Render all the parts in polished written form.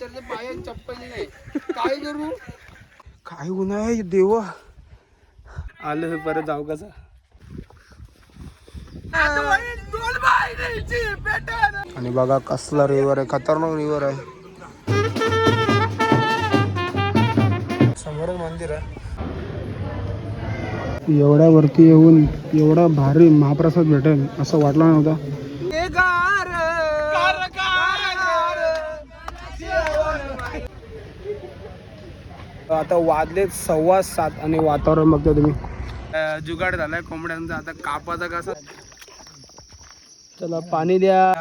पायात चप्पल नाही काय करू काय गुन्हा आहे देवा आलो परत जाऊ कसा आणि बघा कसला रिव्हर आहे खतरनाक रिव्हर आहे समोरच मंदिर आहे एवढ्या वरती येऊन एवढा भारी महाप्रसाद भेटेल असं वाटलं नव्हतं आता वाजले 7:15 आणि वातावरण बघता तुम्ही जुगाड झालाय कोंबड्यांचा आता कापाचा कसा चला पाणी द्या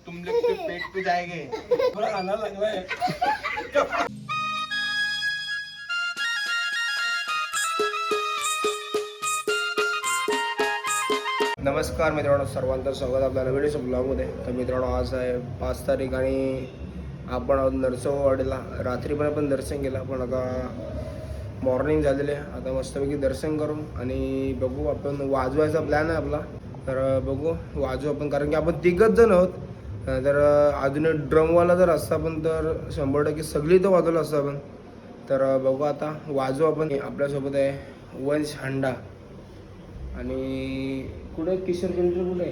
तुम लोग के पेट पे जाएंगे थोड़ा खाना लगवाए नमस्कार मित्रांनो सर्वांचं स्वागत आपल्या व्हिडिओच्या ब्लॉगमध्ये तर मित्रांनो आज आहे 5 तारीख आणि आपण आहोत नरसोबावाडीला रात्री पण आपण दर्शन केलं पण आता मॉर्निंग झालेले आता मस्तपैकी दर्शन करू आणि बघू आपण वाजवायचा प्लॅन आहे आपला तर बघू वाजवू आपण कारण की आपण 3 जण आहोत तर अजून ड्रमवाला जर असता पण तर 100% सगळी तर वाजवलं असतं आपण तर बघू आता वाजवू आपण आपल्यासोबत आहे वंश हंडा आणि कुठे किशोर केंद्र कुठे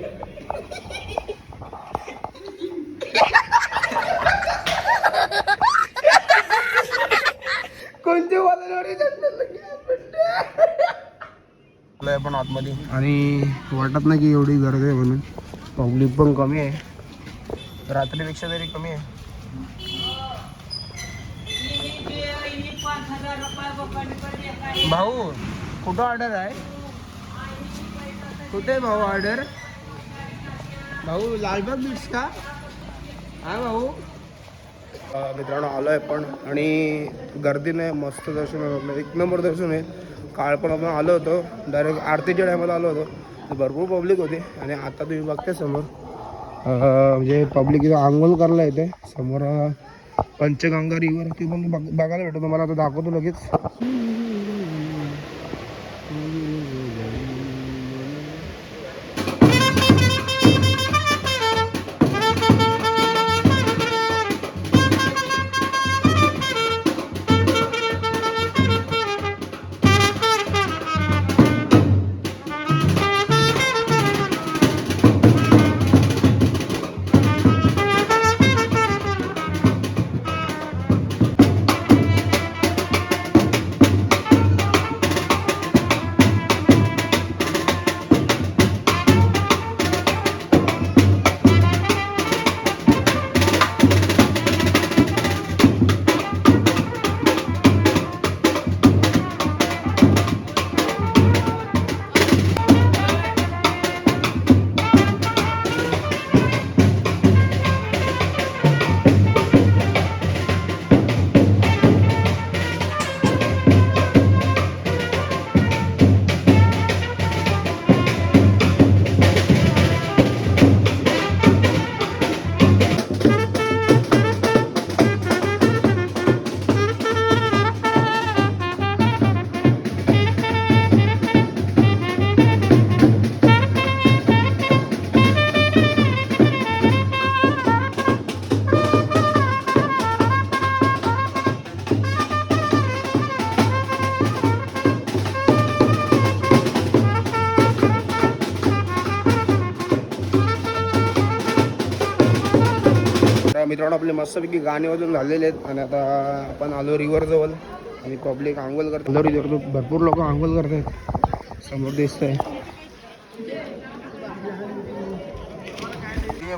कोणते पण आतमध्ये आणि वाटत नाही की एवढी गर्दी आहे म्हणून पब्लिक पण कमी आहे रात्रीपेक्षा तरी कमी आहे भाऊ कुठं ऑर्डर आहे कुठे भाऊ ऑर्डर भाऊ लालबाग बीट्स का हा भाऊ मित्रांनो आलो आहे पण आणि गर्दी नाही मस्त दर्शन आहे 1 नंबर दर्शन आहे काल पण आपण आलो होतो डायरेक्ट आरतीच्या टायमाला आलो होतो भरपूर पब्लिक होती आणि आता तुम्ही बघते समोर म्हणजे पब्लिक इथं आंघोळ करायला येते समोर पंचगंगा रिव्हर ती पण बघायला भेटतो तुम्हाला आता दाखवतो लगेच मित्रांनो आपले मस्तपैकी गाणे वाजून झालेले आहेत आणि आता आपण आलो रिव्हर जवळ आणि पब्लिक आंघोळ करतो रिव्हर भरपूर लोक आंघोळ करत आहेत समोर दिसतंय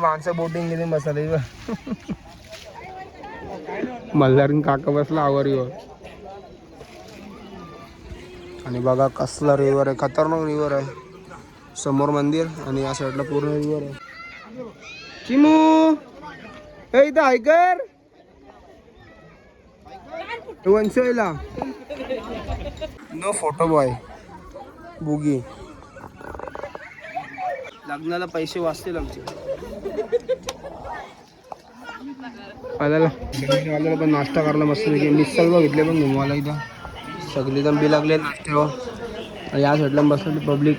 माणसं बोटिंग गेली मसाले मल्हारी काका बसला आवरीवर आणि बघा कसला रिव्हर आहे खतरनाक रिव्हर आहे समोर मंदिर आणि या साईडला पूर्ण रिव्हर आहे चिमू इथं ऐकर वंशला नो फोटो बॉय बुगी लग्नाला पैसे वाचतील आमचे आल्याला पण नाश्ता करायला मस्त मिसळ बघितले पण घुमवायला इथं सगळे जण बी लागले नाश्त्यावर या साईडला बसले पब्लिक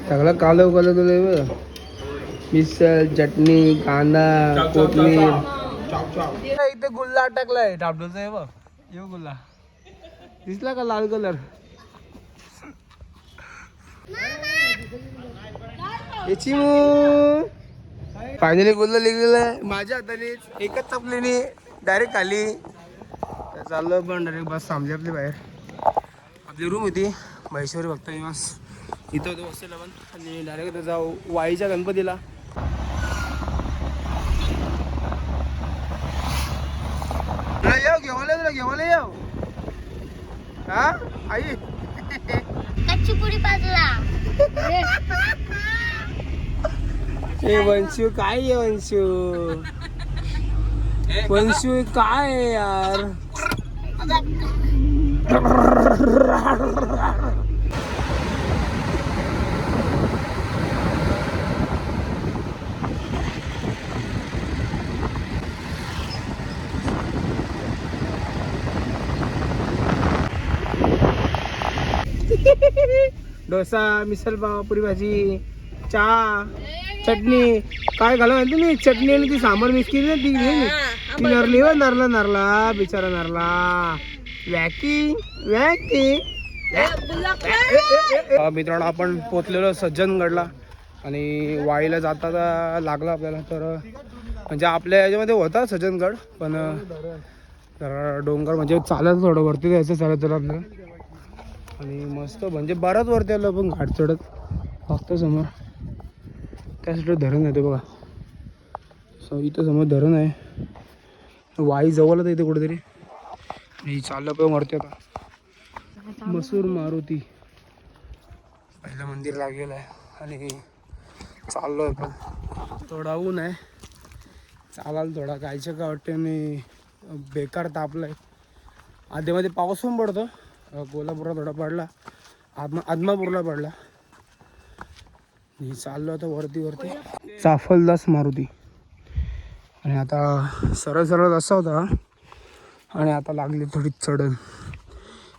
सगळं कालव तुला मिसळ, चटणी, कांदा, कोथिंबीर. इथे गुल्ला अटकलाय डाबडोचा आहे बघ. येऊ गुल्ला दिसला का लाल कलर. फायनली गुल्ला लिहिलेलं आहे माझ्या हातानेच एकच चपलीने डायरेक्ट खाली. चाललो पण डायरेक्ट बस थांबली आपली बाहेर. आपली रूम होती महेश्वरी भक्त निवास इथं होतं बसलेलं पण. आणि डायरेक्ट जाऊ वाईच्या गणपतीला. तुला घेवायला येऊ हा आई. कच्ची पुरी बाजूला. ए वंशू काय आहे वंशू. वंशू काय आहे यार. डोसा, मिसळ पाव, पुरी भाजी, चहा, चटणी. काय घाला माहिती मी चटणी आणि ती सांबार मिक्स केली ना ती नरली व नरला बिचारा नरला. वॅकी वॅकी. मित्रांनो आपण पोचलेलो सज्जनगडला आणि वाईला जाता लागला आपल्याला. तर म्हणजे आपल्या याच्यामध्ये होता सज्जनगड पण जरा डोंगर म्हणजे चालत थोडं वरती जायचं चालत आपल्याला. आणि मस्त म्हणजे बराच वरती आलं पण घाट चढत. फक्त समोर त्यासाठी धरण आहे ते बघा. इथं समोर धरण आहे. वाई जवळच इथे कुठेतरी. आणि चाललं पण वरती आता. मसूर मारुती पहिलं मंदिर लागलेलं आहे. आणि चाललो आहे पण थोडा ऊन आहे. चालाल थोडा कायचं का वाटते. आणि बेकार तापलं आहे. आधीमध्ये पाऊस पण पडतो. कोल्हापूरला थोडा पडला. आदमापूरला पडला. चाललो आता वरती चाफलदास मारुती. आणि आता सरळ असा होता. आणि आता लागली थोडी चढण.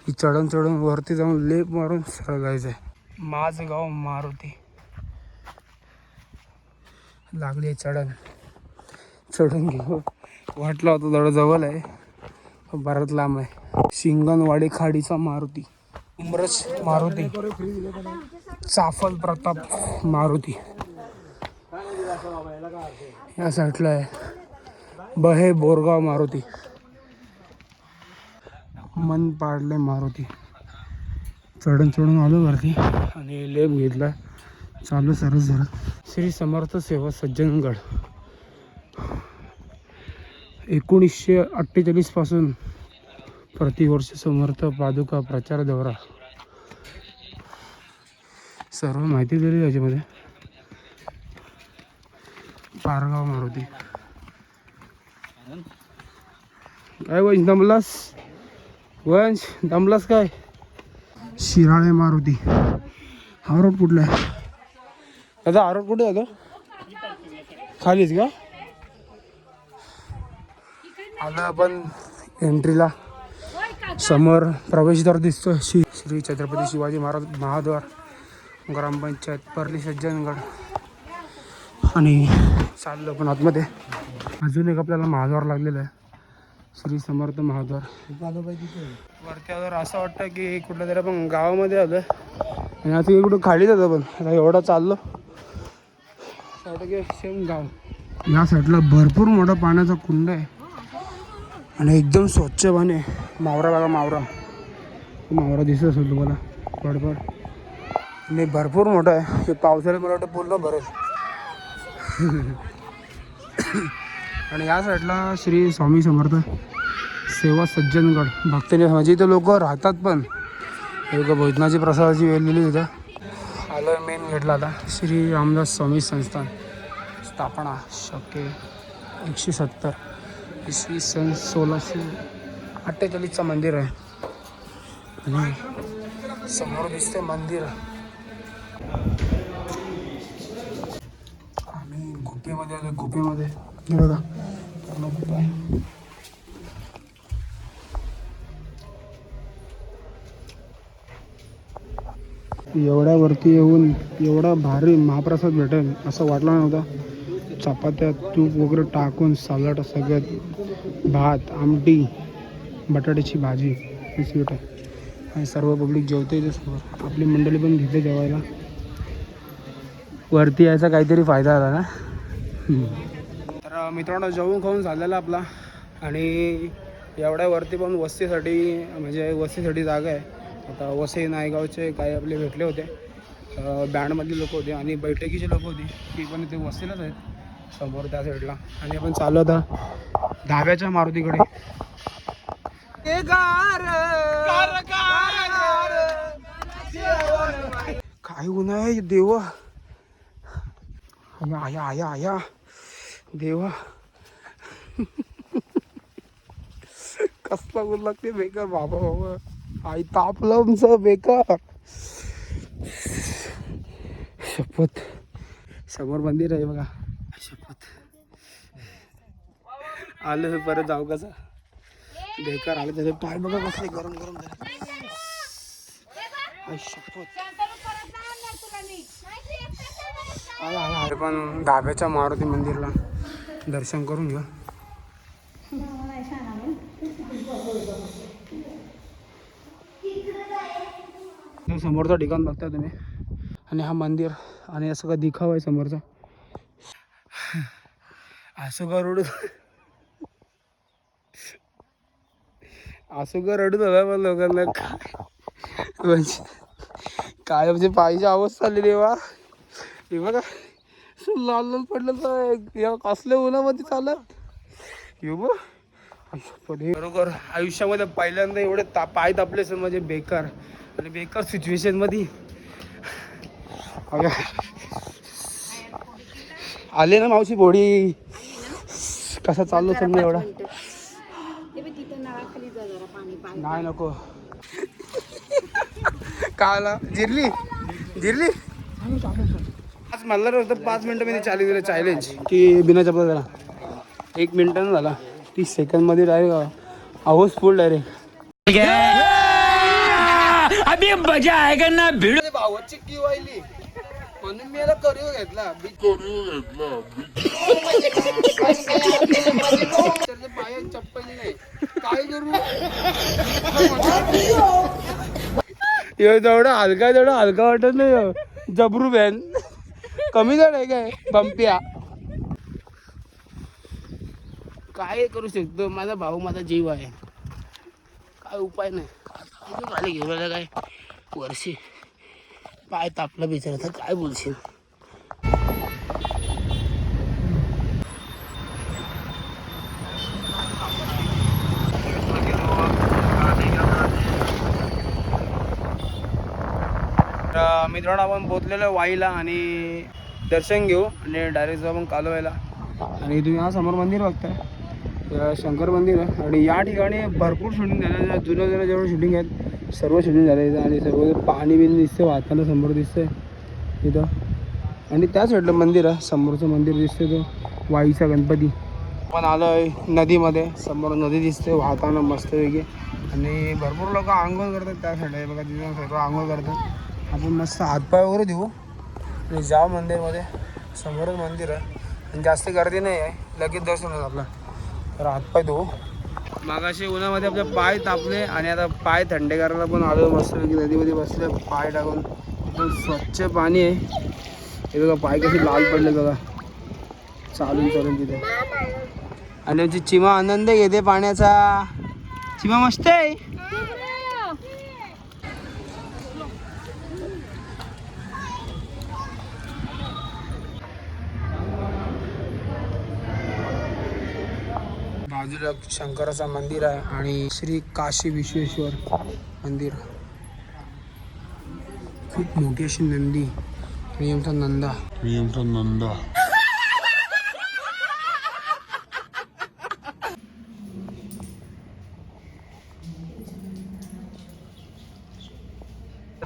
ही चढण वरती जाऊन लेप मारून सरळ जायचं आहे. माझगाव मारुती लागली चढण घेऊ वाटलं होतं थोडं जवळ आहे बराच लांब आहे. शिंगणवाडी खाडीचा मारुती, उमरच मारुती, चाफल प्रताप मारुती या साईडला आहे. बहे बोरगाव मारुती, मन पाडले मारुती. चढून आलो वरती आणि लेप घेतला. चालू सरळ श्री समर्थ सेवा सज्जनगड. 1948 पासून प्रतिवर्ष समर्थ पादुका प्रचार दौरा. सर्व माहिती दिली त्याच्यामध्ये. पारगाव मारुती. काय वंश दमलास काय. शिराळे मारुती. हा रोड कुठला आहे दादा. हा रोड कुठे आहे खालीच का. आला आपण एंट्रीला. समोर प्रवेशद्वार दिसतो. श्री छत्रपती शिवाजी महाराज महाद्वार ग्रामपंचायत परली सज्जनगड. आणि चाललो पण आतमध्ये. अजून एक आपल्याला महाद्वार लागलेला आहे. श्री समर्थ महाद्वार. वरती आल्यावर असं वाटतं की कुठल्या तरी आपण गावामध्ये आलं. आणि आता इकडं खाली जातं पण आता एवढं चाललो असं वाटतं की सेम गाव. या साईडला भरपूर मोठा पाण्याचा कुंड आहे. आणि एकदम स्वच्छ पाणी. मावरा बघा मावरा दिसत असेल तुम्हाला पडपड. आणि भरपूर मोठा आहे. हे पावसाळ्यात मला वाटतं पूर्ण भरेल. आणि या साईडला श्री स्वामी समर्थ सेवा सज्जनगड भक्तनी म्हणजे इथं लोक राहतात पण. एक भोजनाची प्रसादाची वेळलेली तिथं. आलं मेन गेटला आता. श्री रामदास स्वामी संस्थान स्थापना शके 170 इसवी सन 1648 मंदिर आहे. आणि समोर दिसते मंदिर. आम्ही गुफेमध्ये आलो. गुफेमध्ये बघा पूर्ण गुफा आहे. एवढ्यावरती येऊन एवढा भारी महाप्रसाद भेटेल असं वाटलं नव्हतं. चपात्या तूप वगैरे टाकून सलाड सगळ्यात, भात आमटी बटाट्याची भाजी ही स्वीट आहे आणि सर्व पब्लिक जेवते इथे समोर. आपली मंडळी पण घेते जेवायला. वरती यायचा काहीतरी फायदा आला ना. तर मित्रांनो जेवून खाऊन झालेला आपला आणि एवढ्या वरती पण वस्तीसाठी जागा आहे. आता वसई नायगावचे काही आपले भेटले होते, बँडमधले लोक होते आणि बैठकीचे लोक होते, ती पण इथे वस्तीलाच आहेत समोर त्या साईडला. आणि आपण चाललो होता धाब्याच्या मारुतीकडे. काय ऊन आहे देवा, आया आया आया देवा. कसला ऊन लागते बेकार बाबा बाबा. आई तापलं आमचं बेकार. शपथ समोर मंदिर आहे बघा. शपथ आलं परत जाऊ कसं बेकार आलं. त्याचे पाय बघा कसले गरम गरम झाले. शपथ आला पण धाब्याच्या मारुती मंदिरला दर्शन करून घ्या. समोरचा ठिकाण बघता तुम्ही आणि हा मंदिर आणि असं का दिखावा आहे समोरचा. असं का रडू हव्या पण लोकांना काय म्हणजे पाहिजे अवस्था आलेली वा. हे बघा लाल लाल पडलं तर या कसल्या उन्हामध्ये चालत. बरोबर आयुष्यामध्ये पहिल्यांदा एवढे पाय तापले सर म्हणजे बेकार आणि बेकार सिच्युएशन मध्ये आले ना मावशी भोडी. कसा चाललो सर मी एवढा. नाही नको काला जिरली जिरली. आज म्हणलं होतं 5 मिनिटं मी चालू दिलं चॅलेंज की बिना चपला झाला. 1 मिनिटानं झाला. 30 सेकंडमध्ये डायरेक्ट हाऊसफुल डायरेक्ट. अभी मजा आएगा ना भिड. भावाची की वाहिली म्हणून मी याला करिओ घेतला. पायात चप्पल नाही काय करू. जेवढा हलका वाटत नाही. जबरू बॅन कमी झालाय काय बंप्या. काय करू शकतो माझा भाऊ माझा जीव आहे. काय उपाय नाही. घेऊन काय वर्षी पाय तापला बिचारा काय बोलशील. मित्रांनो आपण पोचलेलो वाईला आणि दर्शन घेऊ आणि डायरेक्ट जाऊ आपण कालवायला. आणि तुम्ही हा समोर मंदिर बघताय शंकर मंदिर आहे आणि या ठिकाणी भरपूर शूटिंग झालं. जुन्या जेवढे शूटिंग आहेत सर्व शूटिंग झाले इथं. आणि सर्व पाणी बिन दिसते वाहताना समोर दिसतंय इथं. आणि त्या साईडला मंदिर आहे समोरचं मंदिर दिसतंय तो वाईचा गणपती. पण आलो आहे नदीमध्ये. समोर नदी दिसते वाहताना मस्तपैकी आणि भरपूर लोक आंघोळ करतात त्या साईडला. बघा तिथे सर्व आंघोळ करतात. आपण मस्त हातपाय वगैरे देऊ आणि जाऊ मंदिरमध्ये. समोरच मंदिर आहे आणि जास्त गर्दी नाही आहे. लगेच दर्शन होतं आपला. तर हातपाय धुवू. मागाशी उन्हामध्ये आपले पाय तापले आणि आता पाय थंडे करायला पण आलो मस्तपैकी नदीमध्ये बसले पाय टाकून. एकदम स्वच्छ पाणी आहे. हे बघा पाय कसे लाल पडले बघा चालून तिथे. आणि आमची चिमा आनंद घेते पाण्याचा. चिमा मस्त आहे. बाजूला शंकराचं मंदिर आहे आणि श्री काशी विश्वेश्वर मंदिर. खूप मोठी अशी नंदी आणि आमचा नंदा.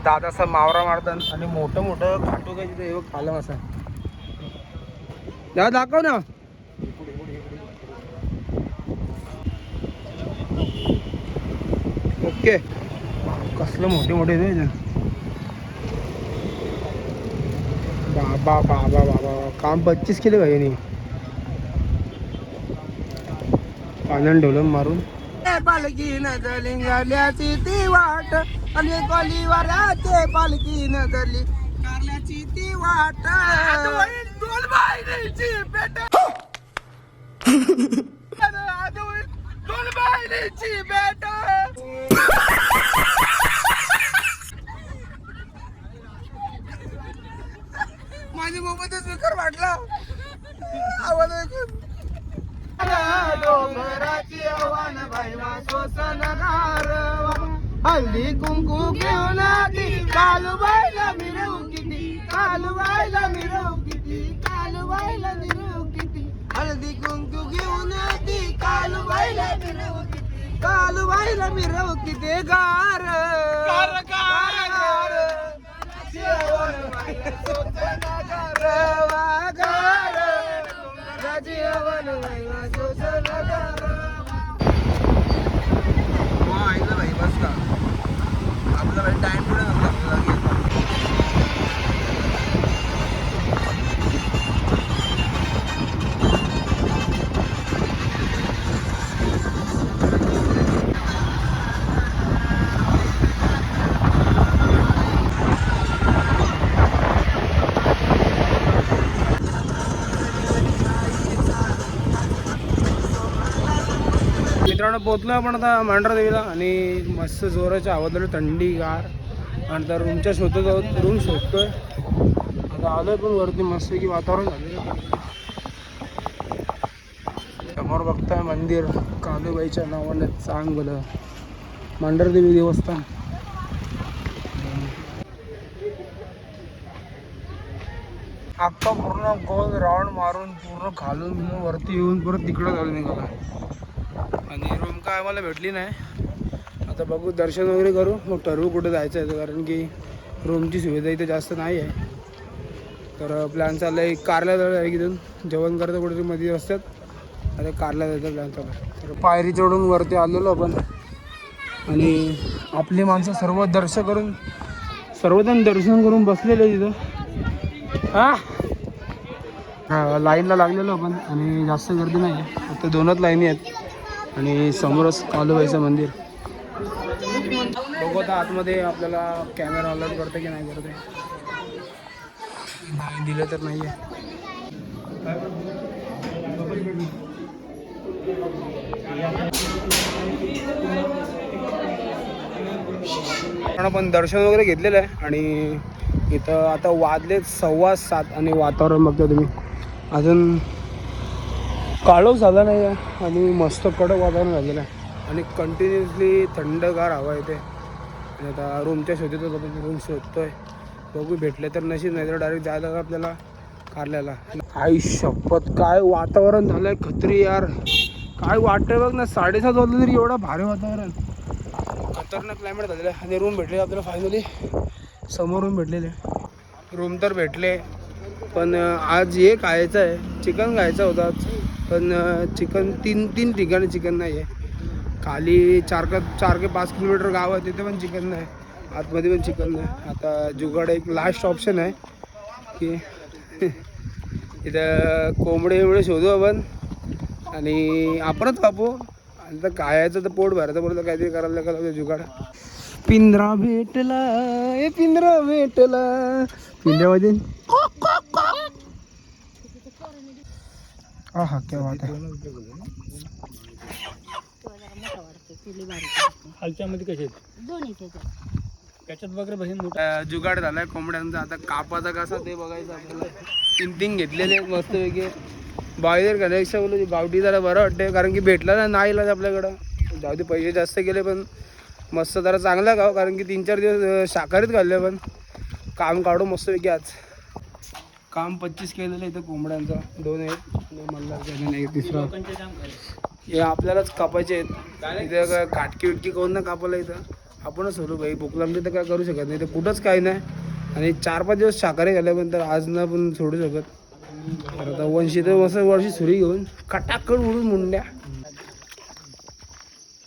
दादाचा मावरा मारतात आणि मोठं खाटू काय तिथे खालं असं. दाखव ना. ओके कसलं मोठे बाबा बाबा बाबा काम 25 केले भाई पाण्यानं ढोलम मारून पालखी नजलिंगाल्याची ती वाट आणि कोलीवाराचे पालखी नजरली कारल्याची ती वाट दोन बायलेची बेट दोन बायलेची बेट माझ्या मोबाईलचा स्पीकर वाटला आवाज ऐकून डोंगराची आव्हान भैवा सोसन गारवा हल्ली कुंकू घेऊन आधी कालवायला मिरवू किती कालवायला मिरवू किती कालवायला मिरवू किती हळदी कुंकू घेऊन आधी कालवायला मिरवू किती कालवायला मिरवू किती गार गार गार जेवण भैवा सोसन गारवा गार जेवण भैवा सोसन गारवा ऐकलं भाई बस का आपला भाई टाइम पुढे नव्हता मित्रांनो पोचलो आपण आता मांढरदेवीला आणि मस्त जोराच्या आवाजाला थंडी गार आणि तर रूमच्या शोधत आहोत रूम शोधतोय आता आलोय पण वरती मस्त की वातावरण झालेलं समोर बघताय मंदिर कालूबाईच्या नावाने चांगलं मांढरदेवी देवस्थान अख्खा पूर्ण गोल राऊंड मारून पूर्ण खालून वरती येऊन परत तिकडं घालून निघाला आणि रूम काय आम्हाला भेटली नाही आता बघू दर्शन वगैरे करू मग ठरवू कुठं जायचं आहे कारण की रूमची सुविधा इथे जास्त नाही आहे तर प्लॅन चालला आहे कारला जायचं इथून जेवण करतं कुठेतरी मध्ये असतात आता कारला जायचं प्लॅन चालू आहे तर पायरी चढून वरती आलेलो आपण आणि आपली माणसं सर्वजण दर्शन करून बसलेले तिथं लाईनला लागलेलो आपण आणि जास्त गर्दी नाही आहे फक्त 2च लाईनी आहेत आणि समोरच कालूबाईचं मंदिर बघू आता आतमध्ये आपल्याला कॅमेरा अलाउड करते की नाही करते नाही दिलं तर नाही आहे आपण दर्शन वगैरे घेतलेलं आहे आणि इथं आता वाजले 7:15 आणि वातावरण बघता तुम्ही अजून काळोख झाला नाही आहे आणि मस्त कडक वातावरण झालेलं आहे आणि कंटिन्युअसली थंडगार हवा येते आणि आता रूमच्या शोधत रूम शोधतोय बघू भेटले तर नशीब नाही तर डायरेक्ट जायला आपल्याला कारल्याला आई शपथ काय वातावरण झालं आहे खत्री यार काय वाटतंय बघ ना 7:30 वाजलं तरी एवढं भारी वातावरण खतरनाक क्लायमेट झालेलं आहे आणि रूम भेटले आपल्याला फायनली समोर रूम भेटलेले रूम तर भेटले पण आज हे खायचं आहे चिकन खायचं होतं आज पण चिकन तीन ठिकाणी चिकन नाही आहे खाली 4 ते 5 किलोमीटर गाव आहे तिथे पण चिकन नाही आतमध्ये पण चिकन नाही आता जुगाड एक लास्ट ऑप्शन आहे की इथं कोंबडे शोधू आपण आणि आपणच कापू आणि तर खायचं तर पोट भरायचं बोलतं काहीतरी करायला लागलं जुगाड पिंजरा भेटला पिंजरा भेटला पिंजऱ्यामध्ये हा क्या बात आहे हलच्यामध्ये कसे त्याच्यात वगैरे बहीण जुगाड झालाय कोंबड्यांचा आता कापाचा कसा ते बघायचं आपल्याला 3 घेतलेले मस्त वेगळे बाहेर कनेक्शन बोलू गावठी जरा बरं वाटते कारण की भेटला नाही इलाज आपल्याकडं जाऊ दे पैसे जास्त गेले पण मस्त जरा चांगला गाव कारण की 3-4 दिवस शाकाहारीत घालले पण काम काढू मस्त वेगळी आज काम 25 केलेलं इथं कोंबड्यांचा 2 आहेत मल्हार तिसरा हे आपल्यालाच कापायचे आहेत इथं काटकी विटकी कोण ना कापायला इथं आपणच होतो भाई भूक लागली तर काय करू शकत नाही तर कुठंच काही नाही आणि 4-5 दिवस शाकाहारी घाले पण तर आज ना पण सोडू शकत तर आता वंशी तर मस्त वर्षी सुरी घेऊन कटाकड उडून मुंड्या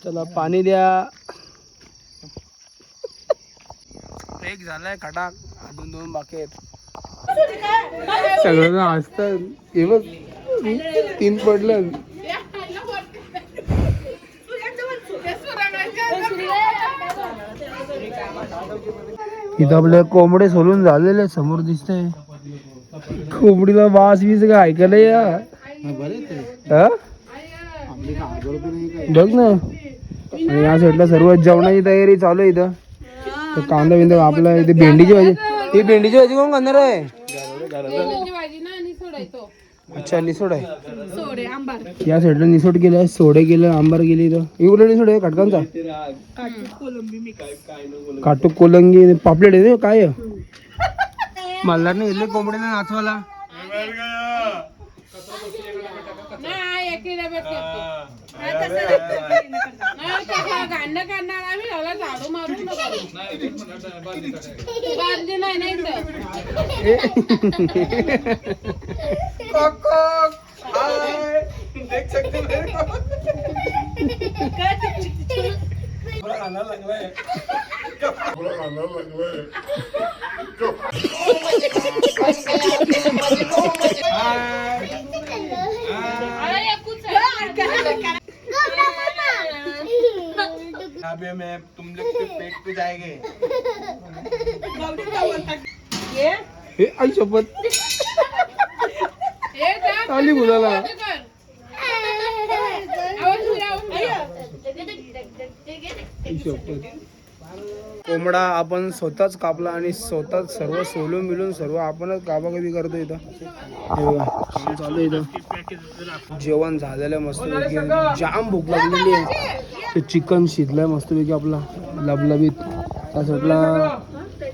चला पाणी द्या एक झालाय खटाक अजून 2 बाकी आहेत सगळं हसतात. हे बघ 3 पडलं. इथं आपल्या कोंबडे सोलून झालेले समोर दिसतंय. कोंबडीला वास वीस काय ऐकायला या हा? बघ ना. आणि या साईडला सर्व जेवणाची तयारी चालू आहे इथं. तर कांदा बिंदा आपला इथे भेंडीची भाजी. ही भेंडीची भाजी कोण करणार आहे? अच्छा निसोड आहे. या साईडला निसोड केलं, सोडे केलं, आंबार केली. इथं इकडे निसोड आहे खटकांचा. काटूक कोलंगी पापलेट आहे काय आहे? मल्हारने घेतले कोंबडीला नाचवाला. अभी मैं तुम लोग के पेट पे जाएंगे. हे आई शपथ आली मुलाला. कोंबडा आपण स्वतःच कापला आणि स्वतःच सर्व सोलून मिळून सर्व आपणच काबाकबी करतो. इथं हे बघा काम चालू आहे. इथं जेवण झालेलं मस्तपैकी. जाम भूक लागलेली आहे. ते चिकन शिजलंय मस्तपैकी आपला लबलबीत. त्या साईडला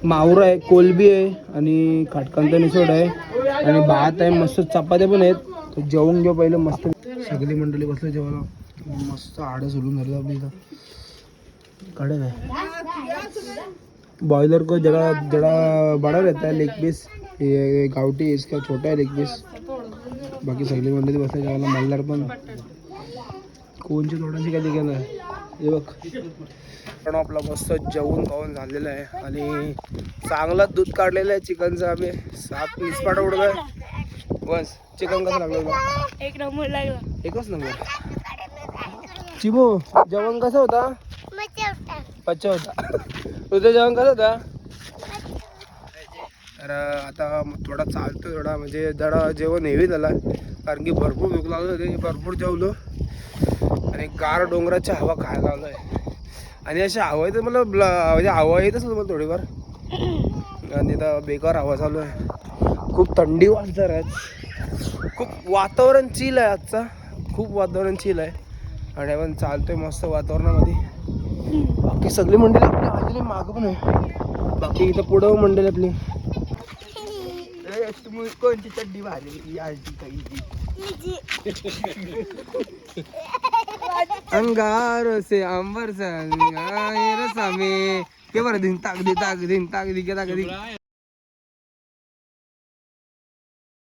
मावरा आहे, कोलबी आहे आणि खाटकांचा निसोड आहे आणि भात आहे. मस्त चपात्या पण आहेत. तर जेवण घेऊ पहिलं मस्त. सगळी मंडळी बसले जेवायला. मस्त आडं सोलून झालं आपली इथं. कड़े है बॉयलर को जरा जरा बड़ा रहता है लेग पीस. ये गावटी इसका छोटा है लेग पीस. बाकी सगळी मंडळी बसले जेवायला. मल्हार पण कोणची थोडीशी काय केलं हे बघ. पण आपला मस्त जेवण खाऊन झालेलं आहे आणि चांगला दूध काढलेलं आहे चिकनचं. आम्ही साप निस्पाट उडतोय. बस चिकन कसं लागलं तुला? एक नंबर लागला. एकच नंबर. चिमो जेवण कसं होता? अच्छा होता. तुझं जेवण कसं होता? तर आता थोडा चालतो थोडा म्हणजे जरा जेवण हेवी झाला कारण की भरपूर भूक लागली होती. भरपूर जेवलो आणि गार डोंगराची हवा खायला लागलो आहे. आणि अशी हवा येते मला म्हणजे हवा येतच मला थोडीफार. आणि आता बेकार हवा चालू आहे. खूप थंडी वाजणार आहे. खूप वातावरण चिल आहे आजचा. खूप वातावरण चिल आहे आणि आपण चालतोय मस्त वातावरणामध्ये. बाकी सगळी मंडळी आपली आलेली मागं पण आहे. बाकी इथं पुढं मंडळी आपली. कोणती चड्डी भारी अंगार से अंबर से के बरं दिन ताक दी के ताक दी